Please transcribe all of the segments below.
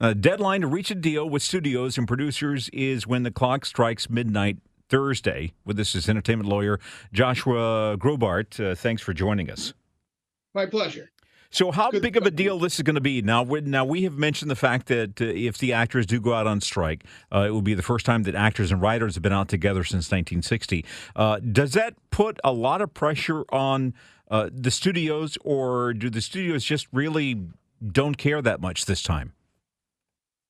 Deadline to reach a deal with studios and producers is when the clock strikes midnight Thursday. With us is entertainment lawyer Joshua Graubart. Thanks for joining us. My pleasure. So, how Good. big of a deal this is going to be? Now, we have mentioned the fact that if the actors do go out on strike, it will be the first time that actors and writers have been out together since 1960. Does that put a lot of pressure on the studios, or do the studios just really don't care that much this time?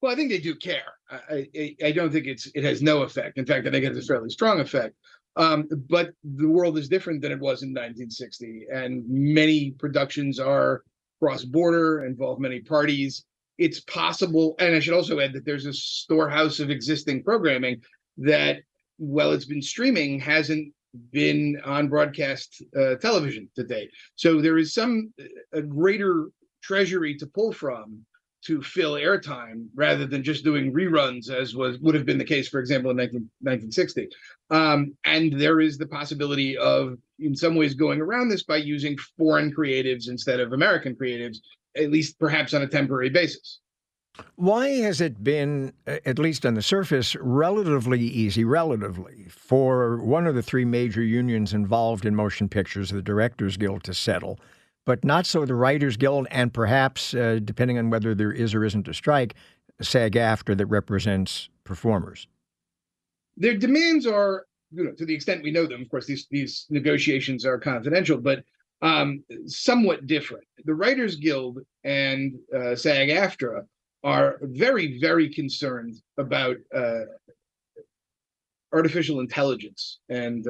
Well, I think they do care. I don't think it has no effect. In fact, I think it has a fairly strong effect. But the world is different than it was in 1960, and many productions are cross-border, involve many parties. It's possible, and I should also add that there's a storehouse of existing programming that, while it's been streaming, hasn't been on broadcast television today. So there is a greater treasury to pull from to fill airtime rather than just doing reruns, as would have been the case, for example, in 1960. And there is the possibility of, in some ways, going around this by using foreign creatives instead of American creatives, at least perhaps on a temporary basis. Why has it been, at least on the surface, relatively easy, for one of the three major unions involved in motion pictures, the Directors Guild, to settle, but not so the Writers Guild and perhaps, depending on whether there is or isn't a strike, SAG-AFTRA that represents performers? Their demands are, to the extent we know them, of course, these negotiations are confidential, but somewhat different. The Writers Guild and SAG-AFTRA are very, very concerned about artificial intelligence and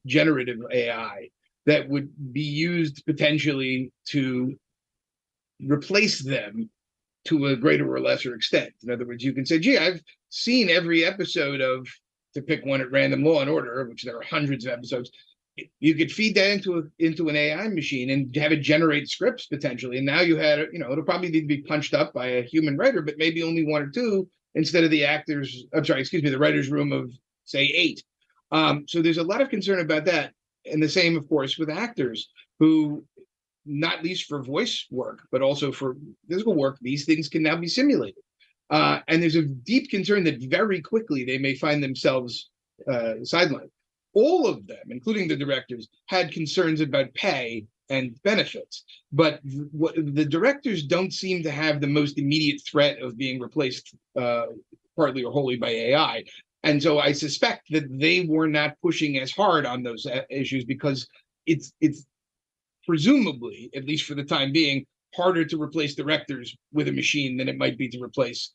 generative AI that would be used potentially to replace them to a greater or lesser extent. In other words, you can say, gee, I've seen every episode of, to pick one at random, Law and Order, which there are hundreds of episodes. You could feed that into an AI machine and have it generate scripts potentially. And now you had, it'll probably need to be punched up by a human writer, but maybe only one or two instead of the writer's room of, say, 8. So there's a lot of concern about that. And the same, of course, with actors who, not least for voice work, but also for physical work, these things can now be simulated. And there's a deep concern that very quickly they may find themselves sidelined. All of them, including the directors, had concerns about pay and benefits. But the directors don't seem to have the most immediate threat of being replaced partly or wholly by AI. And so I suspect that they were not pushing as hard on those issues because it's presumably, at least for the time being, harder to replace directors with a machine than it might be to replace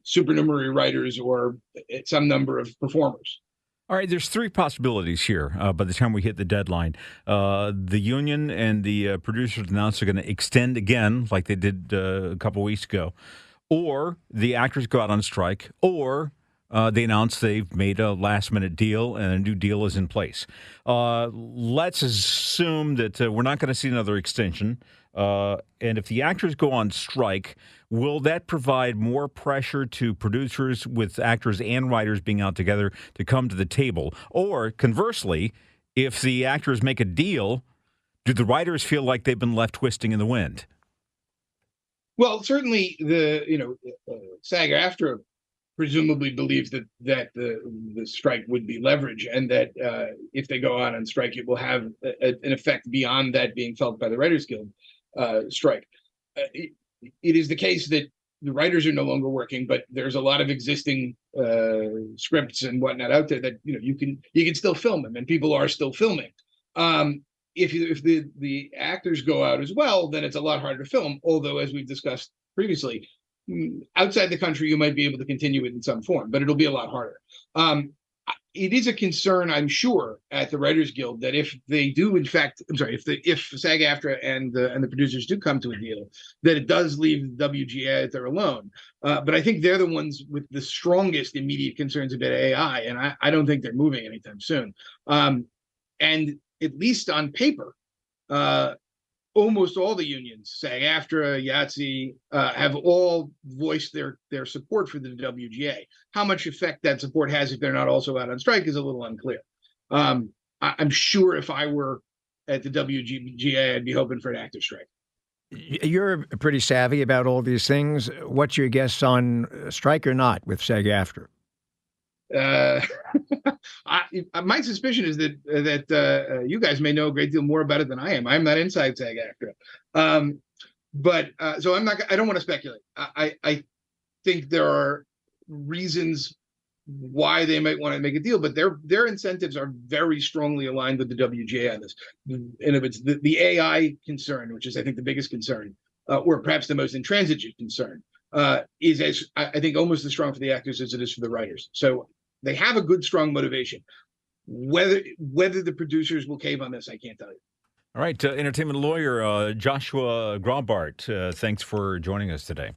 supernumerary writers or some number of performers. All right, there's three possibilities here by the time we hit the deadline. The union and the producers announced they're going to extend again, like they did a couple weeks ago, or the actors go out on strike, or they announce they've made a last-minute deal and a new deal is in place. Let's assume that we're not going to see another extension. And if the actors go on strike, will that provide more pressure to producers with actors and writers being out together to come to the table? Or conversely, if the actors make a deal, do the writers feel like they've been left twisting in the wind? Well, certainly SAG-AFTRA presumably believes that the strike would be leverage, and that if they go on strike, it will have an effect beyond that being felt by the Writers Guild strike. It is the case that the writers are no longer working, but there's a lot of existing scripts and whatnot out there that you can still film them, and people are still filming. If the actors go out as well, then it's a lot harder to film. Although, as we've discussed previously, outside the country, you might be able to continue it in some form, but it'll be a lot harder. It is a concern, I'm sure, at the Writers Guild that if they do, in fact, if SAG-AFTRA and the producers do come to a deal, that it does leave the WGA out there alone. But I think they're the ones with the strongest immediate concerns about AI, and I don't think they're moving anytime soon. And at least on paper, almost all the unions, SAG-AFTRA, YATSE, have all voiced their support for the WGA. How much effect that support has if they're not also out on strike is a little unclear. I'm sure if I were at the WGA, I'd be hoping for an active strike. You're pretty savvy about all these things. What's your guess on strike or not with SAG-AFTRA? Uh, my suspicion is that you guys may know a great deal more about it than I am. I'm not inside SAG-AFTRA, so I'm not. I don't want to speculate. I think there are reasons why they might want to make a deal, but their incentives are very strongly aligned with the WGA on this. And if it's the AI concern, which is I think the biggest concern, or perhaps the most intransigent concern, is as I think almost as strong for the actors as it is for the writers. So they have a good, strong motivation. Whether the producers will cave on this, I can't tell you. All right, entertainment lawyer Joshua Graubart, thanks for joining us today.